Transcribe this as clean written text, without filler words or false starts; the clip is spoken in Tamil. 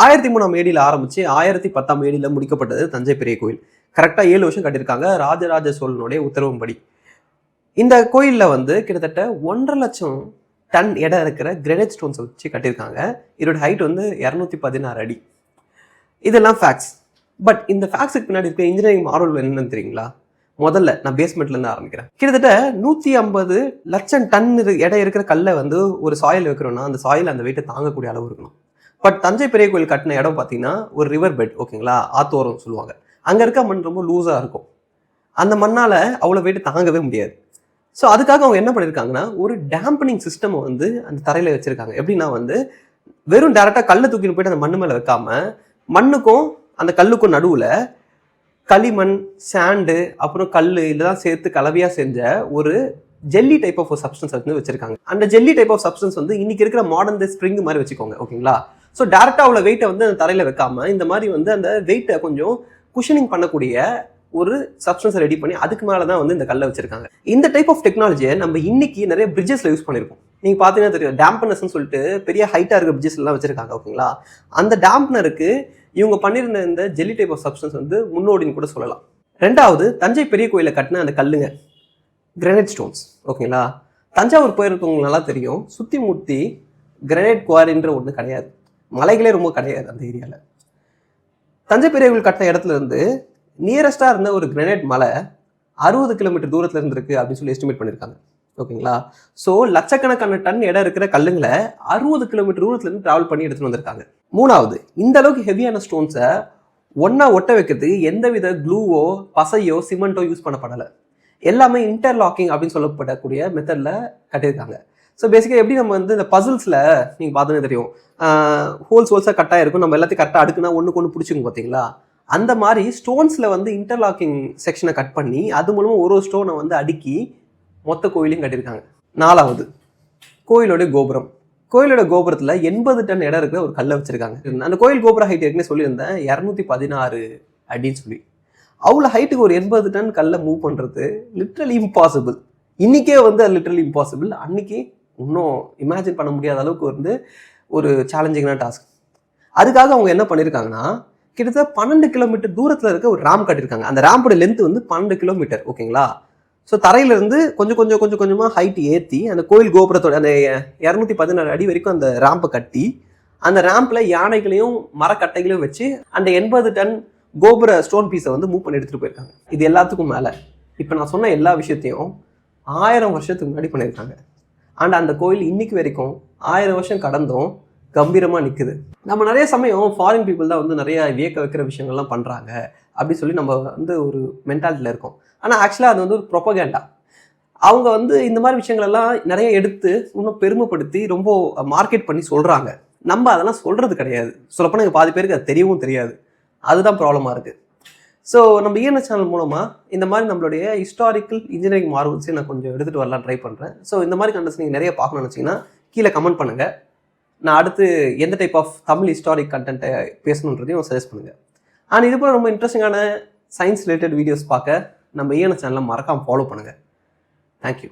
1003ஆம் ஏடியில் ஆரம்பிச்சு 1010ஆம் ஏடியில் முடிக்கப்பட்டது தஞ்சை பெரிய கோயில். கரெக்டாக 7 வருஷம் கட்டியிருக்காங்க ராஜராஜ சோழனுடைய உத்தரவும்படி. இந்த கோயிலில் வந்து கிட்டத்தட்ட 1.5 லட்சம் டன் இடம் இருக்கிற கிரனைட் ஸ்டோன்ஸை வச்சு கட்டியிருக்காங்க. இதோட ஹைட் வந்து 216 அடி. இதெல்லாம் ஃபேக்ட்ஸ். பட் இந்த ஃபேக்ட்ஸுக்கு பின்னாடி இருக்க இன்ஜினியரிங் மாடல் என்னன்னு தெரியுங்களா? முதல்ல நான் பேஸ்மெண்ட்லேருந்து ஆரம்பிக்கிறேன். கிட்டத்தட்ட 150 லட்சம் டன் இடம் இருக்கிற கல்லை வந்து ஒரு சாயில் வைக்கிறோம்னா அந்த சாயில் அந்த வெயிட்டை தாங்கக்கூடிய அளவு இருக்கணும். பட் தஞ்சை பெரிய கோயில் கட்டின இடம் பார்த்தீங்கன்னா ஒரு ரிவர் பெட், ஓகேங்களா, ஆத்தோரம் சொல்லுவாங்க. அங்கே இருக்க மண் ரொம்ப லூஸாக இருக்கும். அந்த மண்ணால் அவ்வளோ வெயிட்டு தாங்கவே முடியாது. ஸோ அதுக்காக அவங்க என்ன பண்ணியிருக்காங்கன்னா ஒரு டேம்பனிங் சிஸ்டம் வந்து அந்த தரையில் வச்சுருக்காங்க. எப்படின்னா வந்து வெறும் டேரெக்டாக கல்லை தூக்கிட்டு போயிட்டு அந்த மண்ணு மேலே வைக்காம மண்ணுக்கும் அந்த கல்லுக்கும் நடுவில் களிமண், சாண்டு, அப்புறம் கல் இதெல்லாம் சேர்த்து கலவையாக செஞ்ச ஒரு ஜெல்லி டைப் ஆஃப் சப்ஸ்டன்ஸ் வந்து வச்சிருக்காங்க. அந்த ஜெல்லி டைப் ஆஃப் சப்ஸ்டன்ஸ் வந்து இன்னைக்கு இருக்கிற மாடர்ன் ஸ்ப்ரிங் மாதிரி வச்சுக்கோங்க, ஓகேங்களா. ஸோ டேரெக்டாக அவ்வளோ வெயிட்டை வந்து அந்த தரையில் வைக்காம இந்த மாதிரி வந்து அந்த வெயிட்டை கொஞ்சம் குஷனிங் பண்ணக்கூடிய ஒரு சப்ஸ்டன்ஸை ரெடி பண்ணி அதுக்கு மேலே தான் வந்து இந்த கல்லை வச்சிருக்காங்க. இந்த டைப் ஆஃப் டெக்னாலஜியை நம்ம இன்னைக்கு நிறைய பிரிட்ஜஸ்ல யூஸ் பண்ணியிருக்கோம். நீங்கள் பார்த்தீங்கன்னா தெரியும், டேம்பனர்ஸ்ன்னு சொல்லிட்டு பெரிய ஹைட்டாக இருக்கிற பிரிட்ஜஸ் எல்லாம் வச்சிருக்காங்க, ஓகேங்களா. அந்த டேம்பனருக்கு இவங்க பண்ணியிருந்த இந்த ஜெல்லி டைப் ஆஃப் சப்ஸ்டன்ஸ் வந்து முன்னோடின்னு கூட சொல்லலாம். ரெண்டாவது, தஞ்சை பெரிய கோயிலை கட்டின அந்த கல்லுங்க கிரானைட் ஸ்டோன்ஸ், ஓகேங்களா. தஞ்சாவூர் போயிருக்கவங்களுக்கு நல்லா தெரியும், சுற்றி முற்றி கிரானைட் குவாரின்ற ஒன்று கிடையாது, மலைகளே ரொம்ப கிடையாது அந்த ஏரியாவில். தஞ்சை பெரிய கோயில் கட்டின இடத்துல இருந்து நியரஸ்டாக இருந்த ஒரு கிரானைட் மலை 60 கிலோமீட்டர் தூரத்தில் இருந்திருக்கு அப்படின்னு சொல்லி எஸ்டிமேட் பண்ணியிருக்காங்க, ஓகேங்களா. ஸோ லட்சக்கணக்கான டன் இடம் இருக்கிற கல்லுங்களை 60 கிலோமீட்டர் தூரத்துலேருந்து ட்ராவல் பண்ணி எடுத்துகிட்டு வந்திருக்காங்க. மூணாவது, இந்த அளவுக்கு ஹெவியான ஸ்டோன்ஸை ஒன்றா ஒட்ட வைக்கிறதுக்கு எந்தவித க்ளூவோ பசையோ சிமெண்ட்டோ யூஸ் பண்ணப்படலை. எல்லாமே இன்டர்லாக்கிங் அப்படின்னு சொல்லப்படக்கூடிய மெத்தடில் கட்டியிருக்காங்க. ஸோ பேசிக்காக எப்படி நம்ம வந்து இந்த பசில்ஸில் நீங்கள் பார்த்தோன்னே தெரியும், ஹோல்ஸாக கட்டாக இருக்கும், நம்ம எல்லாத்தையும் கரெக்டாக அடுக்குனா ஒன்றுக்கு ஒன்று பிடிச்சிக்கும் பார்த்தீங்களா. அந்த மாதிரி ஸ்டோன்ஸில் வந்து இன்டர்லாக்கிங் செக்ஷனை கட் பண்ணி அது மூலமாக ஒரு ஸ்டோனை வந்து அடுக்கி மொத்த கோயிலையும் கட்டியிருக்காங்க. நாலாவது, கோயிலோட கோபுரம். கோயிலோட கோபுரத்தில் 80 டன் இடம் இருக்கிற ஒரு கல்லை வச்சிருக்காங்க. அந்த கோயில் கோபுர ஹைட் ஏற்கனவே சொல்லியிருந்தேன் 216 அப்படின்னு சொல்லி. அவ்வளோ ஹைட்டுக்கு ஒரு 80 டன் கல்லை மூவ் பண்ணுறது லிட்ரலி இம்பாசிபிள். இன்றைக்கே வந்து அது லிட்ரலி இம்பாசிபிள். அன்றைக்கி இன்னும் இமேஜின் பண்ண முடியாத அளவுக்கு வந்து ஒரு சேலஞ்சிங்கான டாஸ்க். அதுக்காக அவங்க என்ன பண்ணியிருக்காங்கன்னா கிட்டத்தட்ட 12 கிலோமீட்டர் தூரத்தில் இருக்க ஒரு ரேம்ப் கட்டியிருக்காங்க. அந்த ரேம்போட லென்த் வந்து 12 கிலோமீட்டர், ஓகேங்களா. ஸோ தரையிலேருந்து கொஞ்சமாக ஹைட் ஏற்றி அந்த கோயில் கோபுரத்தோட அந்த 216 அடி வரைக்கும் அந்த ரேம்பை கட்டி அந்த ரேம்பில் யானைகளையும் மரக்கட்டைகளையும் வச்சு அந்த 80 டன் கோபுர ஸ்டோன் பீஸை வந்து மூவ் பண்ணி எடுத்துகிட்டு போயிருக்காங்க. இது எல்லாத்துக்கும் மேலே இப்போ நான் சொன்ன எல்லா விஷயத்தையும் 1000 வருஷத்துக்கு முன்னாடி பண்ணியிருக்காங்க. அண்ட் அந்த கோயில் இன்னைக்கு வரைக்கும் 1000 வருஷம் கடந்தும் கம்பீரமாக நிற்குது. நம்ம நிறைய சமயம் ஃபாரின் பீப்புள் தான் வந்து நிறைய வியக்க வைக்கிற விஷயங்கள்லாம் பண்ணுறாங்க அப்படின்னு சொல்லி நம்ம வந்து ஒரு மென்டாலிட்டியில் இருக்கோம். ஆனால் ஆக்சுவலாக அது வந்து ஒரு ப்ரொபகேண்டா. அவங்க வந்து இந்த மாதிரி விஷயங்களெல்லாம் நிறைய எடுத்து இன்னும் பெருமைப்படுத்தி ரொம்ப மார்க்கெட் பண்ணி சொல்கிறாங்க. நம்ம அதெல்லாம் சொல்கிறது கிடையாது. சொல்லப்போனால் எங்கள் பாதி பேருக்கு அது தெரியவும் தெரியாது. அதுதான் ப்ராப்ளமாக இருக்குது. ஸோ நம்ம ENS சேனல் மூலமாக இந்த மாதிரி நம்மளுடைய ஹிஸ்டாரிக்கல் இன்ஜினியரிங் மார்வல்ஸையும் நான் கொஞ்சம் எடுத்துகிட்டு வரலாம் ட்ரை பண்ணுறேன். ஸோ இந்த மாதிரி கண்டென்ட்ஸ் நீங்கள் நிறைய பார்க்கணும்னு நினச்சிங்கன்னா கீழே கமெண்ட் பண்ணுங்கள். நான் அடுத்து எந்த டைப் ஆஃப் தமிழ் ஹிஸ்டாரிக் கண்டென்ட்டை பேசணுன்றதையும் சஜஸ்ட் பண்ணுங்கள். அண்ட் இது போல் ரொம்ப இன்ட்ரெஸ்டிங்கான சயின்ஸ் ரிலேட்டட் வீடியோஸ் பார்க்க நம்ம ENS சேனலை மறக்காமல் ஃபாலோ பண்ணுங்கள். தேங்க்யூ.